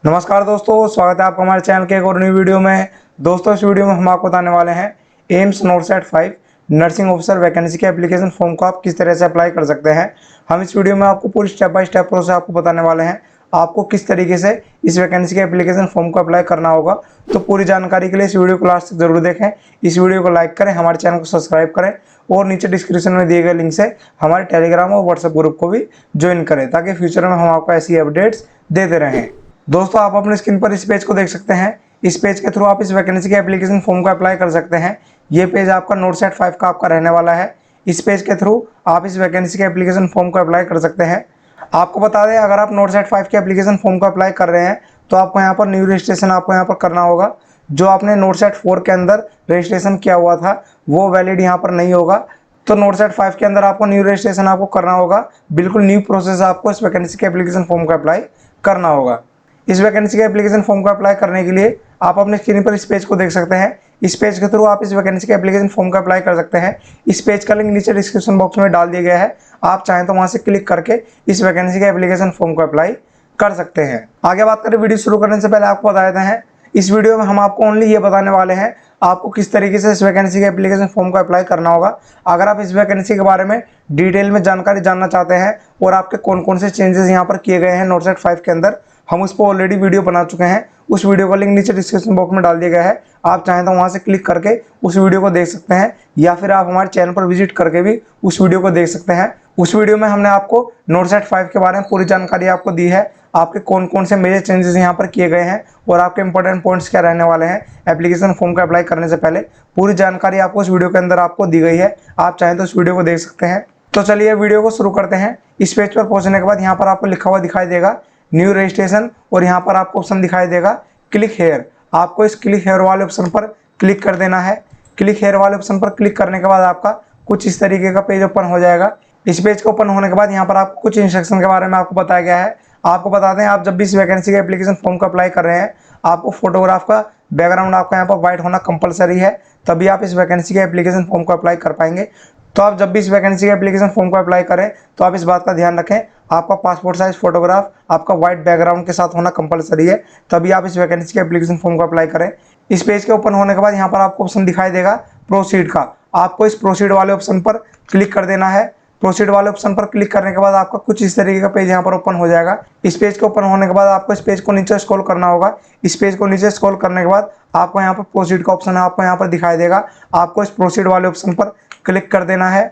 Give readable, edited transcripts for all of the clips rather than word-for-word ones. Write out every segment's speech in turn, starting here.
नमस्कार दोस्तों, स्वागत है आपका हमारे चैनल के एक और न्यू वीडियो में। दोस्तों, इस वीडियो में हम आपको बताने वाले हैं AIIMS NORCET 5 nursing officer vacancy के एप्लीकेशन फॉर्म को आप किस तरह से अप्लाई कर सकते हैं। हम इस वीडियो में आपको पूरी स्टेप बाय स्टेप प्रोसेस आपको बताने वाले हैं, आपको किस तरीके से इस वैकेंसी के एप्लीकेशन फॉर्म को अप्लाई करना होगा। तो पूरी जानकारी के लिए इस वीडियो को लास्ट तक जरूर देखें। इस वीडियो को लाइक करें, हमारे चैनल को सब्सक्राइब करें और नीचे डिस्क्रिप्शन में दिए गए लिंक से हमारे टेलीग्राम और व्हाट्सएप ग्रुप को भी ज्वाइन करें, ताकि फ्यूचर में हम आपको ऐसी अपडेट्स देते रहें। दोस्तों, आप अपने स्क्रीन पर इस पेज को देख सकते हैं। इस पेज के थ्रू आप इस वैकेंसी के एप्लीकेशन फॉर्म को अप्लाई कर सकते हैं। ये पेज आपका नोरसेट 5 का आपका रहने वाला है। इस पेज के थ्रू आप इस वैकेंसी के एप्लीकेशन फॉर्म को अप्लाई कर सकते हैं। आपको बता दें, अगर आप नोरसेट 5 के एप्लीकेशन फॉर्म को अप्लाई कर रहे हैं तो आपको यहाँ पर न्यू रजिस्ट्रेशन आपको यहाँ पर करना होगा। जो आपने नोरसेट 4 के अंदर रजिस्ट्रेशन किया हुआ था वो वैलिड यहाँ पर नहीं होगा। तो नोरसेट 5 के अंदर आपको न्यू रजिस्ट्रेशन आपको करना होगा। बिल्कुल न्यू प्रोसेस आपको इस वैकेंसी के एप्लीकेशन फॉर्म को अप्लाई करना होगा। इस वैकेंसी के एप्लीकेशन फॉर्म को अप्लाई करने के लिए आप अपने स्क्रीन पर इस पेज को देख सकते हैं। इस पेज के थ्रू आप इस वैकेंसी के एप्लीकेशन फॉर्म को अप्लाई कर सकते हैं। इस पेज का लिंक नीचे डिस्क्रिप्शन बॉक्स में डाल दिया गया है। आप चाहें तो वहां से क्लिक करके इस वैकेंसी के एप्लीकेशन फॉर्म को अप्लाई कर सकते हैं। आगे बात करें, वीडियो शुरू करने से पहले आपको बता देते हैं, इस वीडियो में हम आपको ओनली ये बताने वाले हैं आपको किस तरीके से इस वैकेंसी के एप्लीकेशन फॉर्म को अप्लाई करना होगा। अगर आप इस वैकेंसी के बारे में डिटेल में जानकारी जानना चाहते हैं और आपके कौन कौन से चेंजेस यहाँ पर किए गए हैं नोरसेट 5 के अंदर, हम उस पर ऑलरेडी वीडियो बना चुके हैं। उस वीडियो का लिंक नीचे डिस्क्रिप्शन बॉक्स में डाल दिया गया है। आप चाहें तो वहां से क्लिक करके उस वीडियो को देख सकते हैं, या फिर आप हमारे चैनल पर विजिट करके भी उस वीडियो को देख सकते हैं। उस वीडियो में हमने आपको नोरसेट 5 के बारे में पूरी जानकारी आपको दी है। आपके कौन कौन से मेजर चेंजेस यहाँ पर किए गए हैं और आपके इंपॉर्टेंट पॉइंट्स क्या रहने वाले हैं एप्लीकेशन फॉर्म को अप्लाई करने से पहले, पूरी जानकारी आपको उस वीडियो के अंदर आपको दी गई है। आप चाहें तो उस वीडियो को देख सकते हैं। तो चलिए वीडियो को शुरू करते हैं। इस पेज पर पहुंचने के बाद यहाँ पर आपको लिखा हुआ दिखाई देगा न्यू रजिस्ट्रेशन, और यहाँ पर आपको ऑप्शन दिखाई देगा क्लिक हेयर। आपको इस क्लिक हेयर वाले ऑप्शन पर क्लिक कर देना है। क्लिक हेयर वाले ऑप्शन पर क्लिक करने के बाद आपका कुछ इस तरीके का पेज ओपन हो जाएगा। इस पेज को ओपन होने के बाद यहाँ पर आपको कुछ इंस्ट्रक्शन के बारे में आपको बताया गया है। आपको बता दें, आप जब भी इस वैकेंसी के एप्लीकेशन फॉर्म को अप्लाई कर रहे हैं, आपको फोटोग्राफ का बैकग्राउंड आपका यहाँ पर व्हाइट होना कंपलसरी है, तभी आप इस वैकेंसी के एप्लीकेशन फॉर्म को अप्लाई कर पाएंगे। तो आप जब भी इस वैकेंसी के एप्लीकेशन फॉर्म को अप्लाई करें तो आप इस बात का ध्यान रखें, आपका पासपोर्ट साइज फोटोग्राफ आपका व्हाइट बैकग्राउंड के साथ होना कंपलसरी है, तभी आप इस वैकेंसी के एप्लीकेशन फॉर्म को अप्लाई करें। इस पेज के ओपन होने के बाद यहाँ पर आपको ऑप्शन दिखाई देगा प्रोसीड का। आपको इस प्रोसीड वाले ऑप्शन पर क्लिक कर देना है। प्रोसीड वाले ऑप्शन पर क्लिक करने के बाद आपका कुछ इस तरीके का पेज यहाँ पर ओपन हो जाएगा। इस पेज को ओपन होने के बाद आपको इस पेज को नीचे स्क्रॉल करना होगा। इस पेज को नीचे स्क्रॉल करने के बाद आपको यहाँ पर प्रोसीड का ऑप्शन है, आपको यहाँ पर दिखाई देगा। आपको इस प्रोसीड वाले ऑप्शन पर क्लिक कर देना है।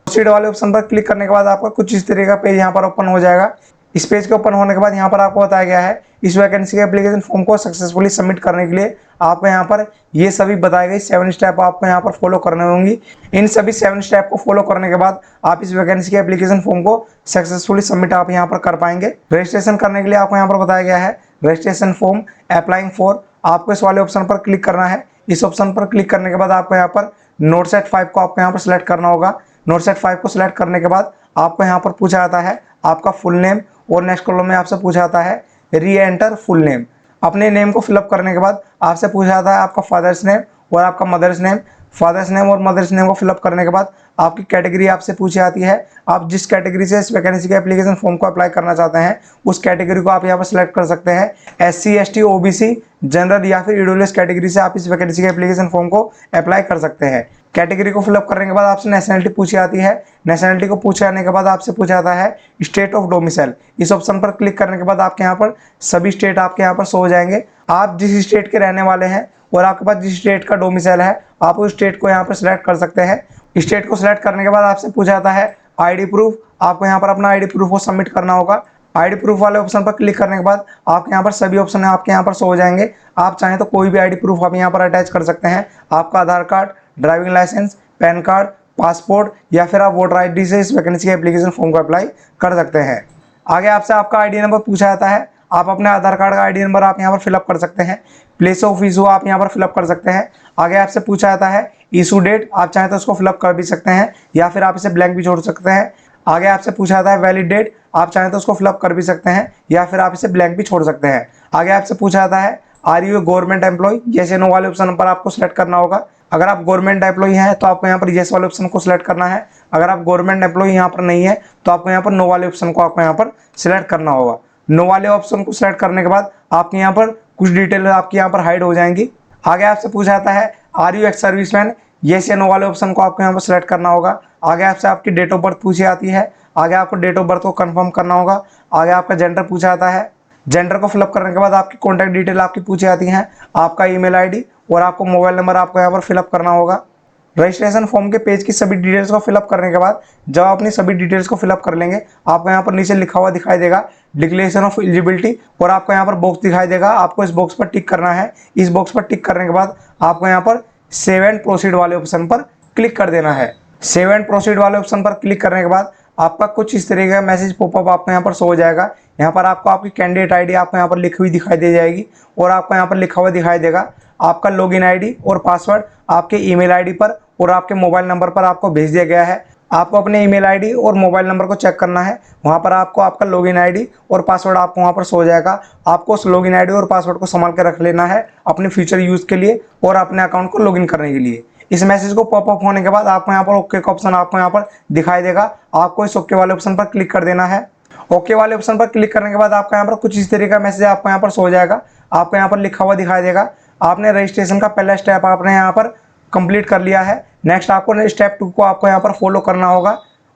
प्रोसीड वाले ऑप्शन पर क्लिक करने के बाद आपका कुछ इस तरीके का पेज यहाँ पर ओपन हो जाएगा। इस पेज के ओपन होने के बाद यहाँ पर आपको बताया गया है इस वैकेंसी के एप्लीकेशन फॉर्म को सक्सेसफुली सबमिट करने के लिए आपको यहाँ पर ये सभी बताई गई 7 स्टेप आपको यहाँ पर फॉलो करने होंगी। इन सभी 7 स्टेप को फॉलो करने के बाद आप इस वैकेंसी के एप्लीकेशन फॉर्म को सक्सेसफुली सबमिट आप यहाँ पर कर पाएंगे। रजिस्ट्रेशन करने के लिए आपको यहाँ पर बताया गया है रजिस्ट्रेशन फॉर्म अप्लाइंग फॉर। आपको इस वाले ऑप्शन पर क्लिक करना है। इस ऑप्शन पर क्लिक करने के बाद आपको यहाँ पर नोरसेट 5 को आपको यहाँ पर सिलेक्ट करना होगा। नोरसेट 5 को सिलेक्ट करने के बाद आपको यहाँ पर पूछा जाता है आपका फुल नेम, और नेक्स्ट कॉलम में आपसे पूछा जाता है री एंटर फुल नेम। अपने नेम को फिलअप करने के बाद आपसे पूछा जाता है आपका फादर्स नेम और आपका मदर्स नेम। फादर्स नेम और मदर्स नेम को फिलअप करने के बाद आपकी कैटेगरी आपसे पूछी जाती है। आप जिस कैटेगरी से इस वैकेंसी के एप्लीकेशन फॉर्म को अप्लाई करना चाहते हैं उस कैटेगरी को आप यहाँ पर सिलेक्ट कर सकते हैं। SC ST OBC जनरल या फिर ईडब्ल्यूएस कैटेगरी से आप इस वैकेंसी के एप्लीकेशन फॉर्म को अप्लाई कर सकते हैं। कैटेगरी को फिलअप करने के बाद आपसे नेशनलिटी पूछी जाती है। नेशनलिटी को पूछे जाने के बाद आपसे पूछा जाता है स्टेट ऑफ डोमिसाइल। इस ऑप्शन पर क्लिक करने के बाद आपके यहाँ पर सभी स्टेट आपके यहाँ पर शो हो जाएंगे। आप जिस स्टेट के रहने वाले हैं और आपके पास जिस स्टेट का डोमिसाइल है आप उस स्टेट को यहाँ पर सिलेक्ट कर सकते हैं। स्टेट को सिलेक्ट करने के बाद आपसे पूछा जाता है ID प्रूफ। आपको यहाँ पर अपना ID प्रूफ को सबमिट करना होगा। ID प्रूफ वाले ऑप्शन पर क्लिक करने के बाद आपके यहाँ पर सभी ऑप्शन आपके यहाँ पर शो हो जाएंगे। आप चाहें तो कोई भी ID प्रूफ आप यहाँ पर अटैच कर सकते हैं। आपका Aadhaar card, driving licence, PAN card, passport या फिर आप वोटर ID से इस वैकेंसी के एप्लीकेशन फॉर्म को अप्लाई कर सकते हैं। आगे आपसे आपका ID नंबर पूछा जाता है। आप अपने आधार कार्ड का ID नंबर आप यहाँ पर फिलअप कर सकते हैं। प्लेस ऑफ इशू आप यहाँ पर फिलअप कर सकते हैं। आगे आपसे पूछा जाता है इशू डेट, आप चाहें तो उसको फिलअप कर भी सकते हैं या फिर आप इसे ब्लैंक भी छोड़ सकते हैं। आगे आपसे पूछा जाता है वैलिड डेट, आप चाहें तो उसको फिलअप कर भी सकते हैं या फिर आप इसे ब्लैंक भी छोड़ सकते हैं। आगे आपसे पूछा जाता है are you a government employee, yes या नो वाले ऑप्शन पर आपको सिलेक्ट करना होगा। अगर आप गवर्नमेंट एम्प्लॉय हैं तो आपको यहाँ पर येस वाले ऑप्शन को सिलेक्ट करना है। अगर आप गवर्नमेंट एम्प्लॉय यहाँ पर नहीं है तो आपको यहाँ पर नो वाले ऑप्शन को आपको यहाँ पर सिलेक्ट करना होगा। नो वाले ऑप्शन को सिलेक्ट करने के बाद आपके यहाँ पर कुछ डिटेल आपकी यहाँ पर हाइड हो जाएंगी। आगे आपसे पूछा जाता है are you ex serviceman, yes या नो वाले ऑप्शन को आपको यहाँ पर सिलेक्ट करना होगा। आगे आपसे आपकी डेट ऑफ बर्थ पूछी जाती है, आगे आपको डेट ऑफ बर्थ को कंफर्म करना होगा। आगे आपका जेंडर पूछा जाता है, जेंडर को फिलअप करने के बाद आपकी कॉन्टैक्ट डिटेल आपकी पूछी जाती हैं, आपका ईमेल आईडी और आपको मोबाइल नंबर आपको यहाँ पर फिलअप करना होगा। रजिस्ट्रेशन फॉर्म के पेज की सभी डिटेल्स को फिलअप करने के बाद जब आप अपनी सभी डिटेल्स को फिलअप कर लेंगे, आपको यहाँ पर नीचे लिखा हुआ दिखाई देगा डिक्लेरेशन ऑफ एलिजिबिलिटी, और आपको यहाँ पर बॉक्स दिखाई देगा, आपको इस बॉक्स पर टिक करना है। इस बॉक्स पर टिक करने के बाद आपको यहाँ पर सेव एंड प्रोसीड वाले ऑप्शन पर क्लिक कर देना है। सेव एंड प्रोसीड वाले ऑप्शन पर क्लिक करने के बाद आपका कुछ इस तरीके का मैसेज पॉपअप आपको यहाँ पर शो हो जाएगा। यहाँ पर आपको आपकी कैंडिडेट आईडी आपको यहाँ पर लिखी हुई दिखाई दे जाएगी और आपको यहाँ पर लिखा हुआ दिखाई देगा आपका लॉगिन आईडी और पासवर्ड आपके ईमेल आईडी पर और आपके मोबाइल नंबर पर आपको भेज दिया गया है। आपको अपने ईमेल आईडी और मोबाइल नंबर को चेक करना है, वहाँ पर आपको आपका लॉगिन आईडी और पासवर्ड आपको वहाँ पर शो हो जाएगा। आपको उस लॉगिन आईडी और पासवर्ड को संभाल कर रख लेना है अपने फ्यूचर यूज़ के लिए और अपने अकाउंट को लॉगिन करने के लिए। इस मैसेज को पॉपअप होने के बाद आपको यहाँ पर ओके का ऑप्शन आपको यहाँ पर दिखाई देगा, आपको इस ओके वाले ऑप्शन पर क्लिक कर देना है। ओके वाले ऑप्शन पर क्लिक करने के बाद आपको यहाँ पर कुछ इस तरीके का मैसेज आपको यहाँ पर शो हो जाएगा। आपको यहाँ पर लिखा हुआ दिखाई देगा आपने रजिस्ट्रेशन का पहला स्टेप आपने यहाँ पर कंप्लीट कर लिया है। नेक्स्ट आपको स्टेप 2 को आपको यहाँ पर फॉलो करना होगा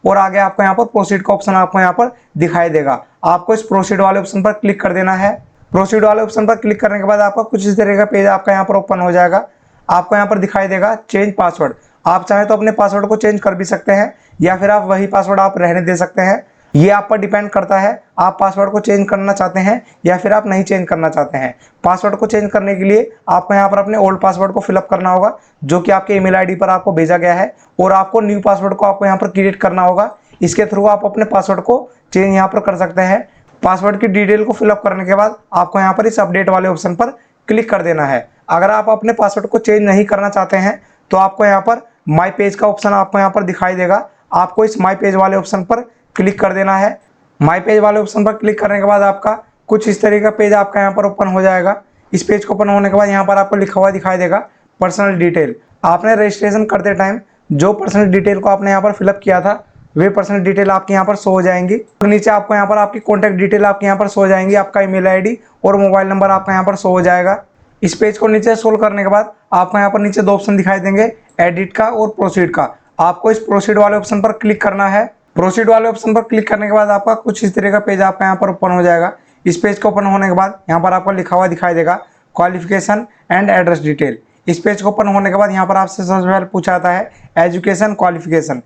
और आगे आपको यहाँ पर प्रोसीड का ऑप्शन आपको यहाँ पर दिखाई देगा। आपको इस प्रोसीड वाले ऑप्शन पर क्लिक कर देना है। प्रोसीड वाले ऑप्शन पर क्लिक करने के बाद आपका कुछ इस तरीके का पेज आपका यहाँ पर ओपन हो जाएगा। आपको यहाँ पर दिखाई देगा चेंज पासवर्ड। आप चाहें तो अपने पासवर्ड को चेंज कर भी सकते हैं या फिर आप वही पासवर्ड आप रहने दे सकते हैं। ये आप पर डिपेंड करता है आप पासवर्ड को चेंज करना चाहते हैं या फिर आप नहीं चेंज करना चाहते हैं। पासवर्ड को चेंज करने के लिए आपको यहाँ पर अपने ओल्ड पासवर्ड को फिलअप करना होगा जो कि आपके ईमेल आईडी पर आपको भेजा गया है और आपको न्यू पासवर्ड को आपको यहाँ पर क्रिएट करना होगा। इसके थ्रू आप अपने पासवर्ड को चेंज यहाँ पर कर सकते हैं। पासवर्ड की डिटेल को फिलअप करने के बाद आपको यहाँ पर इस अपडेट वाले ऑप्शन पर क्लिक कर देना है। अगर आप अपने पासवर्ड को चेंज नहीं करना चाहते हैं तो आपको यहाँ पर माई पेज का ऑप्शन आपको यहाँ पर दिखाई देगा। आपको इस माई पेज वाले ऑप्शन पर क्लिक कर देना है। माई पेज वाले ऑप्शन पर क्लिक करने के बाद आपका कुछ इस तरीके का पेज आपका यहाँ पर ओपन हो जाएगा। इस पेज को ओपन होने के बाद यहाँ पर आपको लिखा हुआ दिखाई देगा पर्सनल डिटेल। आपने रजिस्ट्रेशन करते टाइम जो पर्सनल डिटेल को आपने यहाँ पर फिलअप किया था वे पर्सनल डिटेल आपके यहाँ पर शो हो जाएंगी। तो नीचे आपको यहाँ पर आपकी कॉन्टैक्ट डिटेल आपके यहाँ पर शो हो जाएंगी, आपका ईमेल आईडी और मोबाइल नंबर आपका यहाँ पर शो हो जाएगा। इस पेज को नीचे स्क्रॉल करने के बाद आपको यहाँ पर नीचे 2 ऑप्शन दिखाई देंगे, एडिट का और प्रोसीड का। आपको इस प्रोसीड वाले ऑप्शन पर क्लिक करना है। प्रोसीड वाले ऑप्शन पर क्लिक करने के बाद आपका कुछ इस तरह का पेज आपका यहाँ पर ओपन हो जाएगा। इस पेज को ओपन होने के बाद यहाँ पर आपको लिखा हुआ दिखाई देगा क्वालिफिकेशन एंड एड्रेस डिटेल। इस पेज को ओपन होने के बाद यहाँ पर आपसे सबसे पहले पूछा जाता है एजुकेशन क्वालिफिकेशन।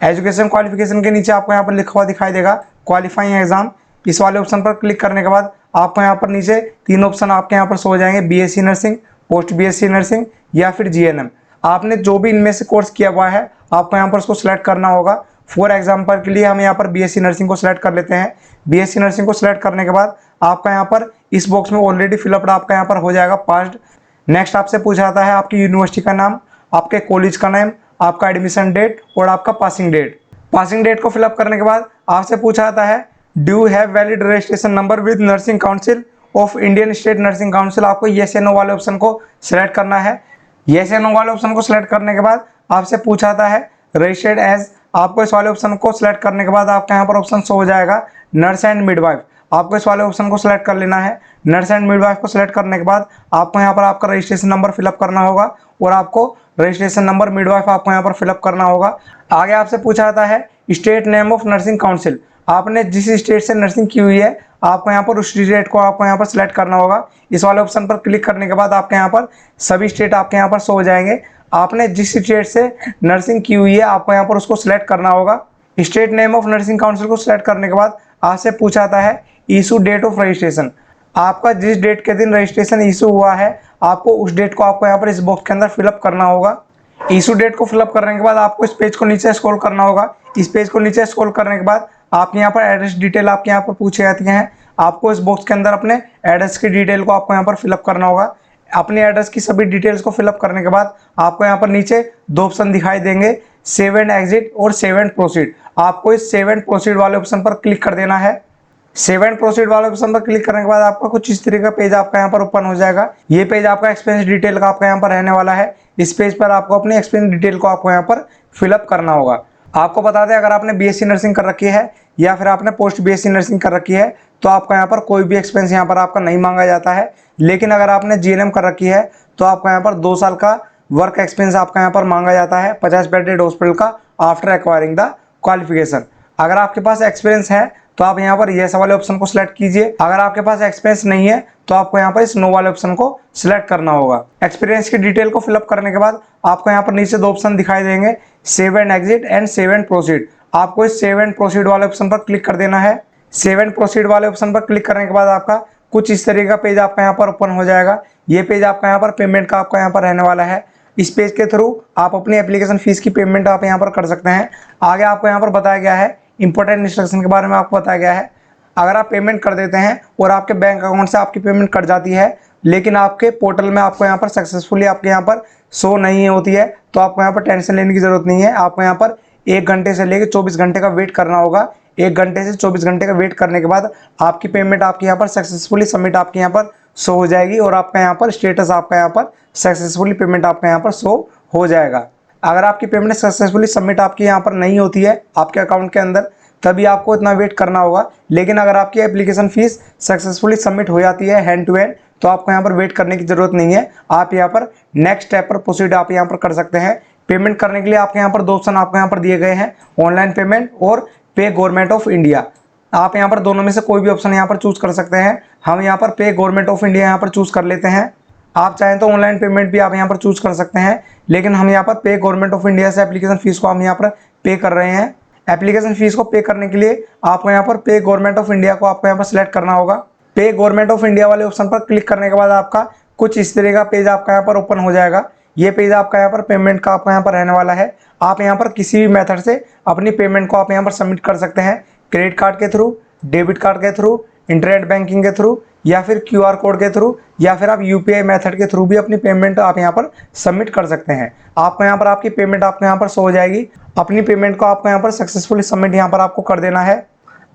एजुकेशन क्वालिफिकेशन के नीचे आपको यहाँ पर लिखा हुआ दिखाई देगा क्वालिफाइंग एग्जाम। इस वाले ऑप्शन पर क्लिक करने के बाद आपको यहाँ पर नीचे 3 ऑप्शन आपके यहाँ पर शो हो जाएंगे, BSc nursing, post BSc nursing या फिर जीएनएम। आपने जो भी इनमें से कोर्स किया हुआ है आपको यहाँ पर उसको सिलेक्ट करना होगा। फॉर एग्जाम्पल के लिए हम यहाँ पर बीएससी नर्सिंग को सिलेक्ट कर लेते हैं। बीएससी नर्सिंग को सिलेक्ट करने के बाद आपका यहाँ पर इस बॉक्स में ऑलरेडी फिलअप आपका यहाँ पर हो जाएगा पास्ड। नेक्स्ट आपसे पूछा जाता है आपकी यूनिवर्सिटी का नाम, आपके कॉलेज का नाम, आपका एडमिशन डेट और आपका पासिंग डेट। पासिंग डेट को फिलअप करने के बाद आपसे पूछा जाता है do you have valid registration number with nursing council of Indian state nursing council. आपको येस या नो वाले ऑप्शन को सिलेक्ट करना है। येस या नो वाले ऑप्शन को सिलेक्ट करने के बाद आपसे पूछा जाता है रजिस्टर्ड एज। आपको इस वाले ऑप्शन को सिलेक्ट करने के बाद आपका यहाँ पर ऑप्शन शो हो जाएगा नर्स एंड मिडवाइफ। आपको इस वाले ऑप्शन को सिलेक्ट कर लेना है। नर्स एंड मिडवाइफ को सिलेक्ट करने के बाद आपको यहाँ पर आपका रजिस्ट्रेशन नंबर फिलअप करना होगा और आपको रजिस्ट्रेशन नंबर मिडवाइफ आपको यहाँ पर फिलअप करना होगा। आगे आपसे पूछा जाता है state name of nursing council. आपने जिस स्टेट से नर्सिंग की हुई है आपको यहाँ पर उस स्टेट को आपको यहाँ पर सिलेक्ट करना होगा। इस वाले ऑप्शन पर क्लिक करने के बाद आपके यहाँ पर सभी स्टेट आपके यहाँ पर शो हो जाएंगे। आपने जिस स्टेट से नर्सिंग की हुई है आपको यहाँ पर उसको सिलेक्ट करना होगा। State name of nursing council को सिलेक्ट करने के बाद आपसे पूछा जाता है इशू डेट ऑफ रजिस्ट्रेशन। आपका जिस डेट के दिन रजिस्ट्रेशन इशू हुआ है आपको उस डेट को आपको यहाँ पर इस बॉक्स के अंदर फिलअप करना होगा। इशू डेट को फिलअप करने के बाद आपको इस पेज को नीचे स्क्रॉल करना होगा। इस पेज को नीचे स्क्रॉल करने के बाद आपके यहाँ पर एड्रेस डिटेल आपके यहाँ पर पूछी जाती हैं। आपको इस बॉक्स के अंदर अपने एड्रेस की डिटेल को आपको यहाँ पर फिलअप करना होगा। अपने एड्रेस की सभी डिटेल्स को फिलअप करने के बाद आपको यहाँ पर नीचे 2 ऑप्शन दिखाई देंगे, सेव एंड एग्जिट और सेव एंड प्रोसीड। आपको इस सेव एंड प्रोसीड वाले ऑप्शन पर क्लिक कर देना है। सेव एंड प्रोसीड वाले ऑप्शन पर क्लिक करने के बाद आपका कुछ इस तरीके का पेज आपका यहाँ पर ओपन हो जाएगा। ये पेज आपका एक्सपेंस डिटेल का आपका यहाँ पर रहने वाला है। इस पेज पर आपको अपने एक्सपेंस डिटेल को आपको यहाँ पर फिलअप करना होगा। आपको बता दें, अगर आपने बीएससी नर्सिंग कर रखी है या फिर आपने पोस्ट बीएससी नर्सिंग कर रखी है तो आपका यहाँ पर कोई भी एक्सपेंस यहाँ पर आपका नहीं मांगा जाता है। लेकिन अगर आपने जीएनएम कर रखी है तो आपका यहाँ पर 2 साल का वर्क एक्सपीरियंस आपका यहाँ पर मांगा जाता है 50 बेडेड हॉस्पिटल का आफ्टर एक्वायरिंग द क्वालिफिकेशन। अगर आपके पास एक्सपीरियंस है तो आप यहाँ पर यस वाले ऑप्शन को सिलेक्ट कीजिए। अगर आपके पास एक्सपीरियंस नहीं है तो आपको यहाँ पर इस नो वाले ऑप्शन को सिलेक्ट करना होगा। एक्सपीरियंस की डिटेल को फिलअप करने के बाद आपको यहाँ पर नीचे 2 ऑप्शन दिखाई देंगे, save and exit and save and proceed. आपको इस सेव एंड प्रोसीड वाले ऑप्शन पर क्लिक कर देना है। सेव एंड प्रोसीड वाले ऑप्शन पर क्लिक करने के बाद आपका कुछ इस तरीके का पेज आपका यहाँ पर ओपन हो जाएगा। ये पेज आपका यहाँ पर पेमेंट का आपका यहाँ पर रहने वाला है। इस पेज के थ्रू आप अपनी एप्लीकेशन फीस की पेमेंट आप यहाँ पर कर सकते हैं। आगे आपको यहाँ पर बताया गया है, इंपॉर्टेंट इंस्ट्रक्शन के बारे में आपको बताया गया है। अगर आप पेमेंट कर देते हैं और आपके बैंक अकाउंट से आपकी पेमेंट कट जाती है लेकिन आपके पोर्टल में आपको यहाँ पर सक्सेसफुली आपके यहाँ पर शो नहीं होती है तो आपको यहाँ पर टेंशन लेने की जरूरत नहीं है। आपको यहाँ पर 1 घंटे से लेकर 24 घंटे का वेट करना होगा। 1 घंटे से 24 घंटे का वेट करने के बाद आपकी पेमेंट आपके यहाँ पर सक्सेसफुली सबमिट आपके यहाँ पर शो हो जाएगी और आपका यहाँ पर स्टेटस आपका यहाँ पर सक्सेसफुली पेमेंट आपका यहाँ पर शो हो जाएगा। अगर आपकी पेमेंट सक्सेसफुली सबमिट आपकी यहाँ पर नहीं होती है आपके अकाउंट के अंदर तभी आपको इतना वेट करना होगा। लेकिन अगर आपकी एप्लीकेशन फीस सक्सेसफुली सबमिट हो जाती है हैंड टू हैंड तो आपको यहाँ पर वेट करने की जरूरत नहीं है। आप यहाँ पर नेक्स्ट स्टेप पर प्रोसीड आप यहाँ पर कर सकते हैं। पेमेंट करने के लिए आपके यहाँ पर 2 ऑप्शन आपको यहाँ पर दिए गए हैं, ऑनलाइन पेमेंट और पे गवर्नमेंट ऑफ इंडिया। आप यहाँ पर दोनों में से कोई भी ऑप्शन यहाँ पर चूज कर सकते हैं। हम यहाँ पर पे गवर्नमेंट ऑफ इंडिया यहाँ पर चूज कर लेते हैं। आप चाहें तो ऑनलाइन पेमेंट भी आप यहाँ पर चूज कर सकते हैं, लेकिन हम यहाँ पर पे गवर्नमेंट ऑफ इंडिया से एप्लीकेशन फीस को हम यहाँ पर पे कर रहे हैं। एप्लीकेशन फीस को पे करने के लिए आपको यहाँ पर पे गवर्नमेंट ऑफ इंडिया को आपको यहाँ पर सिलेक्ट करना होगा। पे गवर्नमेंट ऑफ इंडिया वाले ऑप्शन पर क्लिक करने के बाद आपका कुछ इस तरह का पेज आपका यहाँ पर ओपन हो जाएगा। ये पेज आपका यहाँ पर पेमेंट का आपका यहाँ पर रहने वाला है। आप यहाँ पर किसी भी मेथड से अपनी पेमेंट को आप यहाँ पर सबमिट कर सकते हैं, क्रेडिट कार्ड के थ्रू, डेबिट कार्ड के थ्रू, इंटरनेट बैंकिंग के थ्रू या फिर QR कोड के थ्रू या फिर आप UPI मेथड के थ्रू भी अपनी पेमेंट आप यहाँ पर सबमिट कर सकते हैं। आपको यहाँ पर आपकी पेमेंट आपको यहाँ पर शो हो जाएगी। अपनी पेमेंट को आपको यहाँ पर सक्सेसफुली सबमिट यहाँ पर आपको कर देना है।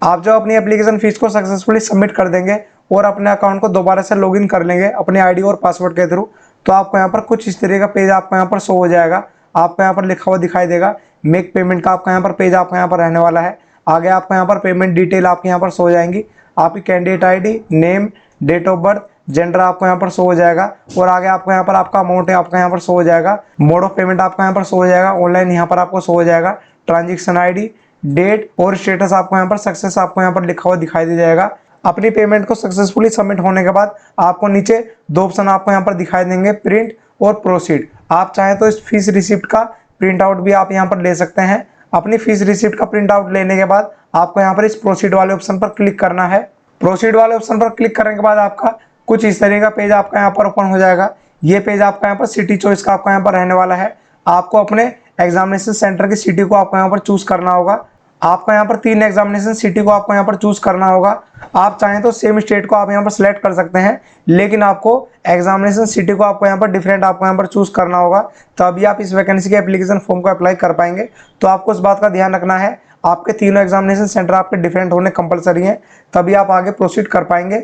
आप जब अपनी एप्लीकेशन फीस को सक्सेसफुली सबमिट कर देंगे और अपने अकाउंट को दोबारा से लॉगिन कर लेंगे अपने ID और पासवर्ड के थ्रू तो आपको यहाँ पर कुछ इस तरह का पेज आपको यहाँ पर शो हो जाएगा। आपको यहाँ पर लिखा हुआ दिखाई देगा मेक पेमेंट का आपका यहाँ पर पेज आपका यहाँ पर रहने वाला है। आगे आपको यहाँ पर पेमेंट डिटेल आपके यहाँ पर शो हो जाएंगी। आपकी candidate ID, name, date of birth, gender आपको यहाँ पर शो हो जाएगा और आगे आपको यहाँ पर आपका अमाउंट है आपका यहाँ पर शो हो जाएगा। मोड ऑफ पेमेंट आपका यहाँ पर शो हो जाएगा, ऑनलाइन यहाँ पर आपको शो हो जाएगा। ट्रांजेक्शन ID, डेट और स्टेटस आपको यहाँ पर सक्सेस आपको यहाँ पर लिखा हुआ दिखाई दे जाएगा। अपनी पेमेंट को सक्सेसफुली सबमिट होने के बाद आपको नीचे 2 ऑप्शन आपको यहाँ पर दिखाई देंगे, प्रिंट और प्रोसीड। आप चाहें तो इस फीस रिसिप्ट का प्रिंट आउट भी आप यहाँ पर ले सकते हैं। अपनी फीस रिसिप्ट का प्रिंट आउट लेने के बाद आपको यहाँ पर इस प्रोसीड वाले ऑप्शन पर क्लिक करना है। प्रोसीड वाले ऑप्शन पर क्लिक करने के बाद आपका कुछ इस तरह का पेज आपका यहाँ पर ओपन हो जाएगा। ये पेज आपका यहाँ पर सिटी चॉइस का आपका यहाँ पर रहने वाला है। आपको अपने एग्जामिनेशन सेंटर की सिटी को आपको यहाँ पर चूज करना होगा। आपको यहाँ पर 3 एग्जामिनेशन सिटी को आपको यहाँ पर चूज करना होगा। आप चाहें तो सेम स्टेट को आप यहाँ पर सिलेक्ट कर सकते हैं, लेकिन आपको एग्जामिनेशन सिटी को आपको यहाँ पर डिफरेंट आपको यहाँ पर चूज करना होगा, तभी आप इस वैकेंसी के एप्लीकेशन फॉर्म को अप्लाई कर पाएंगे। तो आपको इस बात का ध्यान रखना है, आपके तीनों एग्जामिनेशन सेंटर आपके डिफरेंट होने कंपलसरी हैं, तभी आप आगे प्रोसीड कर पाएंगे।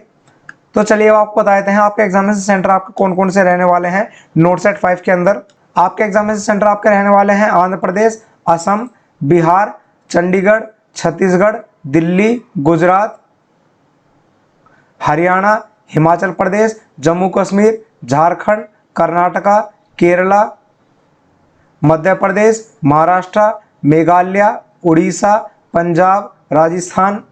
तो चलिए अब आपको बता देते हैं आपके एग्जामिनेशन सेंटर आपके कौन कौन से रहने वाले हैं। नोटसेट 5 के अंदर आपके एग्जामिनेशन सेंटर आपके रहने वाले हैं आंध्र प्रदेश, असम, बिहार, चंडीगढ़, छत्तीसगढ़, दिल्ली, गुजरात, हरियाणा, हिमाचल प्रदेश, जम्मू कश्मीर, झारखंड, कर्नाटका, केरला, मध्य प्रदेश, महाराष्ट्र, मेघालय, उड़ीसा, पंजाब, राजस्थान,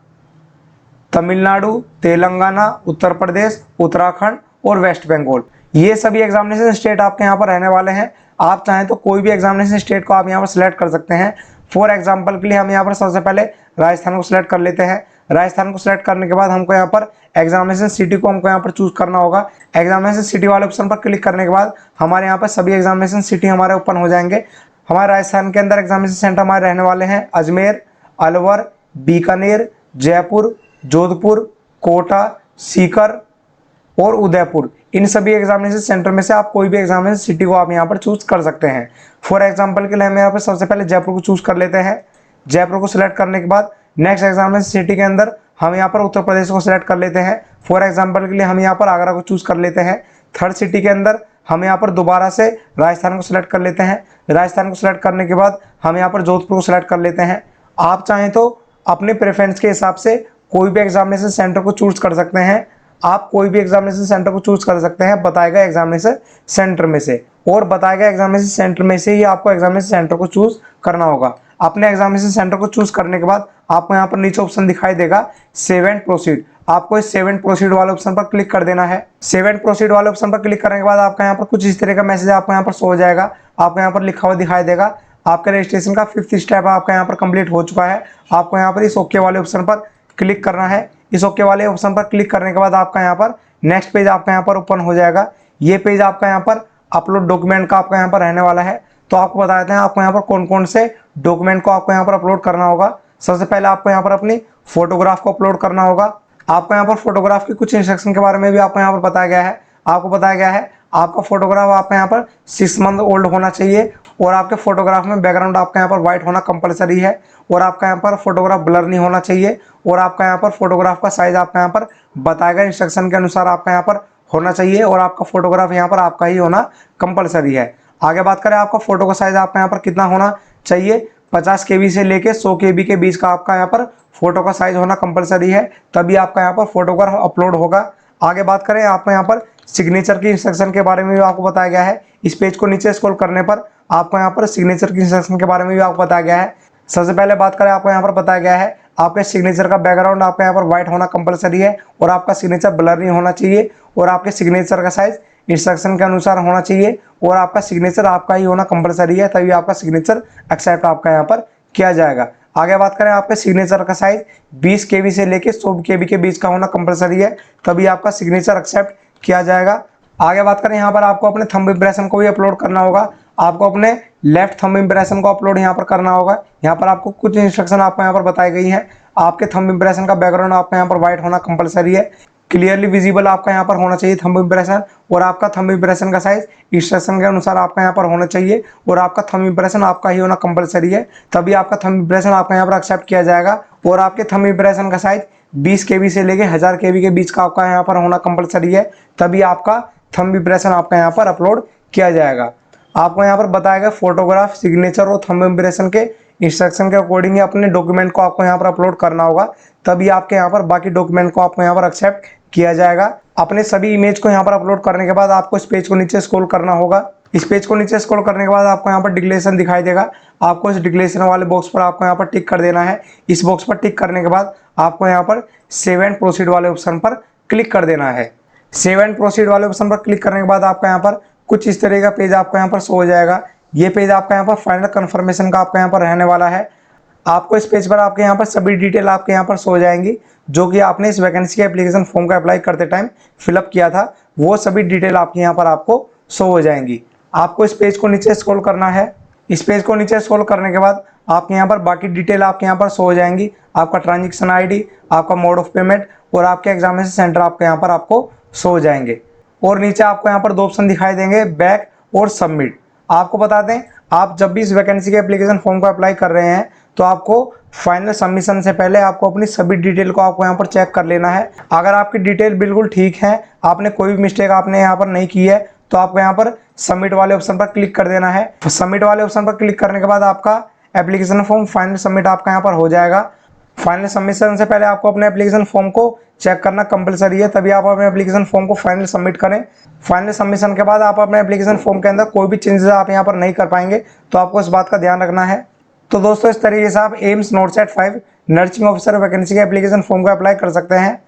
तमिलनाडु, तेलंगाना, उत्तर प्रदेश, उत्तराखंड और वेस्ट बंगाल। ये सभी एग्जामिनेशन स्टेट आपके यहाँ पर रहने वाले हैं। आप चाहें तो कोई भी एग्जामिनेशन स्टेट को आप यहाँ पर सिलेक्ट कर सकते हैं। फॉर एग्जाम्पल के लिए हम यहाँ पर सबसे पहले राजस्थान को सिलेक्ट कर लेते हैं। राजस्थान को सिलेक्ट करने के बाद हमको यहाँ पर एग्जामिनेशन सिटी को हमको यहाँ पर चूज करना होगा। एग्जामिनेशन सिटी वाले ऑप्शन पर क्लिक करने के बाद हमारे यहाँ पर सभी एग्जामिनेशन सिटी हमारे ओपन हो जाएंगे। हमारे राजस्थान के अंदर एग्जामिनेशन सेंटर हमारे रहने वाले हैं अजमेर, अलवर, बीकानेर, जयपुर, जोधपुर, कोटा, सीकर और उदयपुर। इन सभी एग्जामिनेशन सेंटर में से आप कोई भी एग्जामिनेशन सिटी को आप यहाँ पर चूज कर सकते हैं। फॉर एग्जांपल के लिए हम यहाँ पर सबसे पहले जयपुर को चूज कर लेते हैं। जयपुर को सिलेक्ट करने के बाद नेक्स्ट एग्जामिनेशन सिटी के अंदर हम यहाँ पर उत्तर प्रदेश को सिलेक्ट कर लेते हैं। फॉर एग्जांपल के लिए हम यहाँ पर आगरा को चूज कर लेते हैं। थर्ड सिटी के अंदर हम यहाँ पर दोबारा से राजस्थान को सिलेक्ट कर लेते हैं। राजस्थान को सिलेक्ट करने के बाद हम यहाँ पर जोधपुर को सिलेक्ट कर लेते हैं। आप चाहें तो अपने प्रेफरेंस के हिसाब से कोई भी एग्जामिनेशन सेंटर को चूज कर सकते हैं। आप कोई भी एग्जामिनेशन सेंटर को चूज कर सकते हैं बताए गए एग्जामिनेशन सेंटर में से, और बताए गए एग्जामिनेशन सेंटर में से ही आपको एग्जामिनेशन सेंटर को चूज करना होगा। अपने एग्जामिनेशन सेंटर को चूज करने के बाद आपको यहाँ पर नीचे ऑप्शन दिखाई देगा सेव एंड प्रोसीड। आपको इस सेव एंड प्रोसीड वाले ऑप्शन पर क्लिक कर देना है। सेव एंड प्रोसीड वाले ऑप्शन पर क्लिक करने के बाद आपका यहाँ पर कुछ इस तरह का मैसेज आपको यहाँ पर शो हो जाएगा। आपको यहाँ पर लिखा हुआ दिखाई देगा आपके रजिस्ट्रेशन का 5th स्टेप आपका यहाँ पर कंप्लीट हो चुका है। आपको यहाँ पर इस ओके वाले ऑप्शन पर क्लिक करना है। इस ओके वाले ऑप्शन पर क्लिक करने के बाद आपका यहाँ पर नेक्स्ट पेज आपका यहाँ पर ओपन हो जाएगा। ये पेज आपका यहाँ पर अपलोड डॉक्यूमेंट का आपका यहाँ पर रहने वाला है। तो आपको बता देते हैं आपको यहाँ पर कौन कौन से डॉक्यूमेंट को आपको यहाँ पर अपलोड करना होगा। सबसे पहले आपको यहाँ पर अपनी फोटोग्राफ को अपलोड करना होगा। आपको यहाँ पर फोटोग्राफ की कुछ इंस्ट्रक्शन के बारे में भी आपको यहाँ पर बताया गया है। आपको बताया गया है आपका फोटोग्राफ आपका यहाँ पर 6 मंथ ओल्ड होना चाहिए, और आपके फोटोग्राफ में बैकग्राउंड आपका यहाँ पर व्हाइट होना कंपलसरी है, और आपका यहाँ पर फोटोग्राफ ब्लर नहीं होना चाहिए, और आपका यहाँ पर फोटोग्राफ का साइज आपका यहाँ पर बताए गए इंस्ट्रक्शन के अनुसार आपका यहाँ पर होना चाहिए, और आपका फोटोग्राफ यहाँ पर आपका ही होना कंपलसरी है। आगे बात करें आपका फोटो का साइज आपका यहाँ पर कितना होना चाहिए, 50 KB से लेके 100 KB के बीच का आपका यहाँ पर फोटो का साइज होना कंपलसरी है, तभी आपका यहाँ पर फोटोग्राफ अपलोड होगा। आगे बात करें आपको यहाँ पर सिग्नेचर की इंस्ट्रक्शन के बारे में भी आपको बताया गया है। इस पेज को नीचे स्क्रॉल करने पर आपको यहाँ पर सिग्नेचर की इंस्ट्रक्शन के बारे में भी आपको बताया गया है। सबसे पहले बात करें आपको यहाँ पर बताया गया है आपके सिग्नेचर का बैकग्राउंड आपका यहाँ पर व्हाइट होना कंपलसरी है, और आपका सिग्नेचर ब्लर नहीं होना चाहिए, और आपके सिग्नेचर का साइज इंस्ट्रक्शन के अनुसार होना चाहिए, और आपका सिग्नेचर आपका ही होना कंपलसरी है, तभी आपका सिग्नेचर एक्सेप्ट आपका यहाँ पर किया जाएगा। आगे बात करें आपके सिग्नेचर का साइज 20 KB से लेके 100 KB के बीच का होना कंपलसरी है, तभी आपका सिग्नेचर एक्सेप्ट किया जाएगा। आगे बात करें यहाँ पर आपको अपने थंब इंप्रेशन को भी अपलोड करना होगा। आपको अपने लेफ्ट थंब इंप्रेशन को अपलोड यहाँ पर करना होगा। यहाँ पर आपको कुछ इंस्ट्रक्शन आपको यहाँ पर बताई गई है। आपके थंब इंप्रेशन का बैकग्राउंड आपका यहाँ पर व्हाइट होना कंपलसरी है, क्लियरली विजिबल आपका यहाँ पर होना चाहिए थंब इंप्रेशन, और आपका थंब इंप्रेशन का साइज इंस्ट्रक्शन के अनुसार आपका यहाँ पर होना चाहिए, और आपका थंब इंप्रेशन आपका ही होना कंपलसरी है, तभी आपका थंब इंप्रेशन आपका यहाँ पर एक्सेप्ट किया जाएगा। और आपके थंब इंप्रेशन का साइज 20 KB से लेके 1000 KB के बीच का आपका यहाँ पर होना कंपलसरी है, तभी आपका थंब इंप्रेशन आपका यहाँ पर अपलोड किया जाएगा। आपको यहाँ पर बताया गया फोटोग्राफ, सिग्नेचर और थंब इंप्रेशन के इंस्ट्रक्शन के अकॉर्डिंग अपने डॉक्यूमेंट को आपको यहाँ पर अपलोड करना होगा, तभी आपके यहाँ पर बाकी डॉक्यूमेंट को आपको यहाँ पर एक्सेप्ट किया जाएगा। अपने सभी इमेज को यहाँ पर अपलोड करने के बाद आपको इस पेज को नीचे स्क्रॉल करना होगा। इस पेज को नीचे स्क्रॉल करने के बाद आपको यहाँ पर डिक्लेरेशन दिखाई देगा। आपको इस डिक्लेरेशन वाले बॉक्स पर आपको यहाँ पर टिक कर देना है। इस बॉक्स पर टिक करने के बाद आपको यहाँ पर सेव एंड प्रोसीड वाले ऑप्शन पर क्लिक कर देना है। सेव एंड प्रोसीड वाले ऑप्शन पर क्लिक करने के बाद आपका यहाँ पर कुछ इस तरह का पेज आपको यहाँ पर शो हो जाएगा। ये पेज आपका यहाँ पर फाइनल कंफर्मेशन का आपका यहाँ पर रहने वाला है। आपको इस पेज पर आपके यहाँ पर सभी डिटेल आपके यहाँ पर शो हो जाएंगी, जो कि आपने इस वैकेंसी के एप्लीकेशन फॉर्म को अप्लाई करते टाइम फिलअप किया था, वो सभी डिटेल आपके यहाँ पर आपको शो हो जाएंगी। आपको इस पेज को नीचे स्क्रॉल करना है। इस पेज को नीचे स्क्रॉल करने के बाद आपके यहाँ पर बाकी डिटेल आपके यहाँ पर शो हो जाएंगी। आपका ट्रांजेक्शन ID, आपका मोड ऑफ पेमेंट और आपके एग्जामिनेशन सेंटर आपके यहाँ पर आपको शो हो जाएंगे। और नीचे आपको यहाँ पर 2 ऑप्शन दिखाई देंगे, बैक और सबमिट। आपको बता दें आप जब भी इस वैकेंसी के एप्लीकेशन फॉर्म को अप्लाई कर रहे हैं तो आपको फाइनल सबमिशन से पहले आपको अपनी सभी डिटेल को आपको यहाँ पर चेक कर लेना है। अगर आपकी डिटेल बिल्कुल ठीक है, आपने कोई भी मिस्टेक आपने यहाँ पर नहीं की है, तो आपको यहाँ पर सबमिट वाले ऑप्शन पर क्लिक कर देना है। सबमिट वाले ऑप्शन पर क्लिक करने के बाद आपका एप्लीकेशन फॉर्म फाइनल सबमिट आपका यहाँ पर हो जाएगा। फाइनल सबमिशन से पहले आपको अपने एप्लीकेशन फॉर्म को चेक करना कंपलसरी है, तभी आप अपने एप्लीकेशन फॉर्म को फाइनल सबमिट करें। फाइनल सबमिशन के बाद आप अपने एप्लीकेशन फॉर्म के अंदर कोई भी चेंजेस आप यहाँ पर नहीं कर पाएंगे, तो आपको इस बात का ध्यान रखना है। तो दोस्तों इस तरीके से आप एम्स नोटसेट 5 नर्सिंग ऑफिसर वैकेंसी के एप्लीकेशन फॉर्म को अप्लाई कर सकते हैं।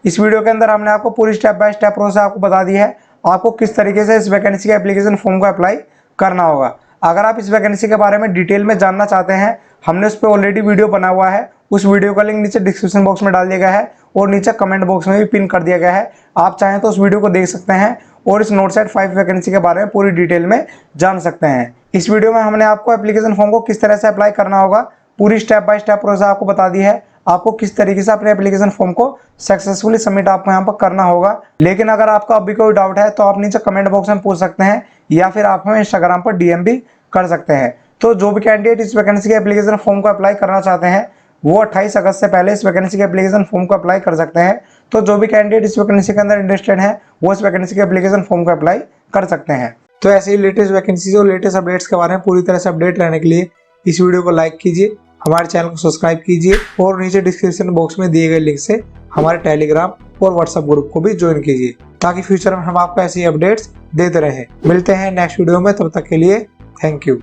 इस वीडियो के अंदर हमने आपको पूरी स्टेप बाय स्टेप प्रोसेस आपको बता दी है, आपको किस तरीके से इस वैकेंसी के एप्लीकेशन फॉर्म को अप्लाई करना होगा। अगर आप इस वैकेंसी के बारे में डिटेल में जानना चाहते हैं, हमने उस पर ऑलरेडी वीडियो बना हुआ है। उस वीडियो का लिंक नीचे डिस्क्रिप्शन बॉक्स में डाल दिया गया है और नीचे कमेंट बॉक्स में भी पिन कर दिया गया है। आप चाहें तो उस वीडियो को देख सकते हैं और इस नोटसेट 5 वैकेंसी के बारे में पूरी डिटेल में जान सकते हैं। इस वीडियो में हमने आपको एप्लीकेशन फॉर्म को किस तरह से अप्लाई करना होगा, पूरी स्टेप बाय स्टेप प्रोसेस आपको बता दी है। आपको किस तरीके से अपने एप्लीकेशन फॉर्म को सक्सेसफुली सबमिट आपको यहाँ पर करना होगा। लेकिन अगर आपका अभी कोई डाउट है तो आप नीचे कमेंट बॉक्स में पूछ सकते हैं, या फिर आप हमें इंस्टाग्राम पर DM भी कर सकते हैं। तो जो भी कैंडिडेट इस वैकेंसी के एप्लीकेशन फॉर्म को अप्लाई करना चाहते हैं, वो 28 अगस्त से पहले इस वैकेंसी के एप्लीकेशन फॉर्म को अप्लाई कर सकते हैं। तो जो भी कैंडिडेट इस वैकेंसी के अंदर इंटरेस्टेड है वो इस वैकेंसी के एप्लीकेशन फॉर्म को अप्लाई कर सकते हैं। तो ऐसे ही लेटेस्ट वैकेंसीज और लेटेस्ट अपडेट्स के बारे में पूरी तरह से अपडेट रहने के लिए इस वीडियो को लाइक कीजिए, हमारे चैनल को सब्सक्राइब कीजिए और नीचे डिस्क्रिप्शन बॉक्स में दिए गए लिंक से हमारे टेलीग्राम और व्हाट्सएप ग्रुप को भी ज्वाइन कीजिए, ताकि फ्यूचर में हम आपको ऐसी अपडेट्स देते रहें। मिलते हैं नेक्स्ट वीडियो में, तब तक के लिए थैंक यू।